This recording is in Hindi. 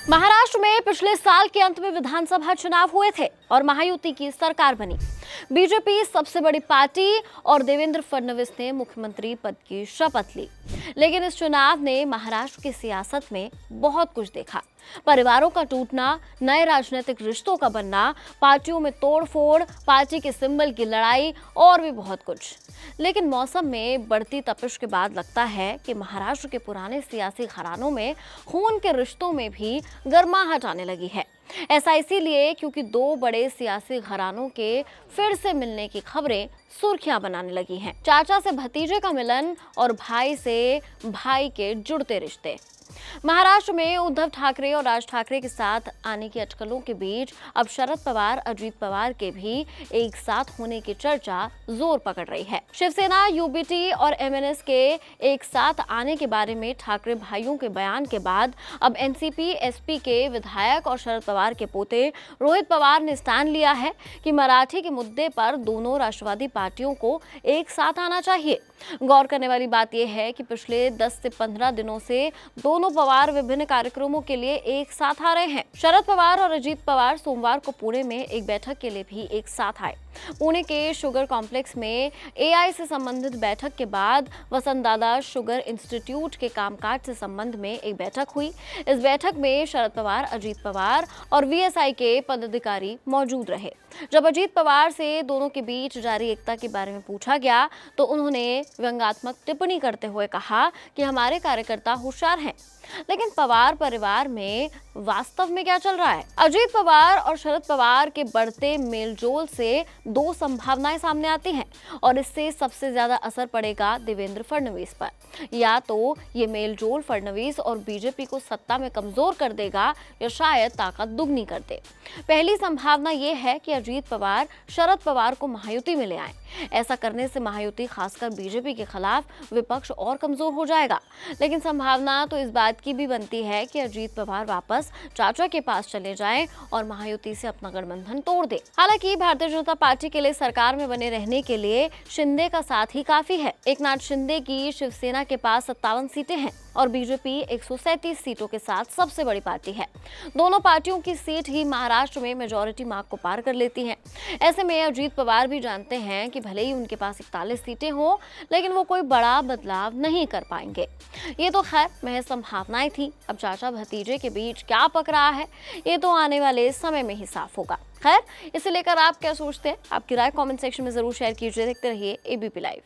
महाराष्ट्र में पिछले साल के अंत में विधानसभा चुनाव हुए थे और महायुति की सरकार बनी। बीजेपी सबसे बड़ी पार्टी और देवेंद्र फडणवीस ने मुख्यमंत्री पद की शपथ ली। लेकिन इस चुनाव ने महाराष्ट्र की सियासत में बहुत कुछ देखा। परिवारों का टूटना, नए राजनीतिक रिश्तों का बनना, पार्टियों में तोड़फोड़, पार्टी के सिंबल की लड़ाई और भी बहुत कुछ। लेकिन मौसम में बढ़ती तपिश के बाद लगता है कि महाराष्ट्र के पुराने सियासी घरानों में खून के रिश्तों में भी गर्माहट आने लगी है। ऐसा इसीलिए क्योंकि दो बड़े सियासी घरानों के फिर से मिलने की खबरें सुर्खियां बनाने लगी हैं। चाचा से भतीजे का मिलन और भाई से भाई के जुड़ते रिश्ते। महाराष्ट्र में उद्धव ठाकरे और राज ठाकरे के साथ आने की अटकलों के बीच अब शरद पवार, अजीत पवार के भी एक साथ होने की चर्चा जोर पकड़ रही है। शिवसेना, यूबीटी और एमएनएस के एक साथ आने के बारे में ठाकरे भाइयों के बयान के बाद अब एनसीपी, एसपी के विधायक और शरद पवार के पोते रोहित पवार ने स्टैंड लिया है कि मराठी के मुद्दे पर दोनों राष्ट्रवादी पार्टियों को एक साथ आना चाहिए। गौर करने वाली बात यह है कि पिछले 10 से 15 दिनों से दोनों पवार विभिन्न कार्यक्रमों के लिए एक साथ आ रहे हैं। शरद पवार और अजीत पवार सोमवार को पुणे में एक बैठक के लिए भी एक साथ आए। पुणे के शुगर कॉम्प्लेक्स में एआई से संबंधित बैठक के बाद वसंतदादा शुगर इंस्टीट्यूट के कामकाज से संबंध में एक बैठक हुई। इस बैठक में शरद पवार, अजीत पवार और वीएसआई के पदाधिकारी मौजूद रहे। जब अजीत पवार से दोनों के बीच जारी एकता के बारे में पूछा गया तो उन्होंने व्यंग्यात्मक टिप्पणी करते हुए कहा कि हमारे कार्यकर्ता होशियार हैं। लेकिन पवार परिवार में वास्तव में क्या चल रहा है? अजीत पवार और शरद पवार के बढ़ते मेलजोल से दो संभावनाएं सामने आती हैं और इससे सबसे ज्यादा असर पड़ेगा देवेंद्र फडणवीस पर। या तो ये मेलजोल फडणवीस और बीजेपी को सत्ता में कमजोर कर देगा या शायद ताकत दुगनी कर दे। पहली संभावना ये है कि अजीत पवार शरद पवार को महायुति में ले आए। ऐसा करने से महायुति, खासकर बीजेपी के खिलाफ विपक्ष और कमजोर हो जाएगा। लेकिन संभावना तो इस बात की भी बनती है कि अजीत पवार वापस चाचा के पास चले जाएं और महायुति से अपना गठबंधन तोड़ दे। हालांकि भारतीय जनता पार्टी के लिए सरकार में बने रहने के लिए शिंदे का साथ ही काफी है। एकनाथ शिंदे की शिवसेना के पास 57 सीटें हैं और बीजेपी 137 सीटों के साथ सबसे बड़ी पार्टी है। दोनों पार्टियों की सीट ही महाराष्ट्र में मेजॉरिटी मार्क को पार कर लेती हैं। ऐसे में अजीत पवार भी जानते हैं कि भले ही उनके पास 41 सीटें हों, लेकिन वो कोई बड़ा बदलाव नहीं कर पाएंगे। ये तो खैर महज संभावनाएं थी। अब चाचा भतीजे के बीच क्या पक रहा है, ये तो आने वाले समय में ही साफ होगा। खैर, इसे लेकर आप क्या सोचते हैं? आपकी राय कमेंट सेक्शन में जरूर शेयर कीजिए। देखते रहिए एबीपी लाइव।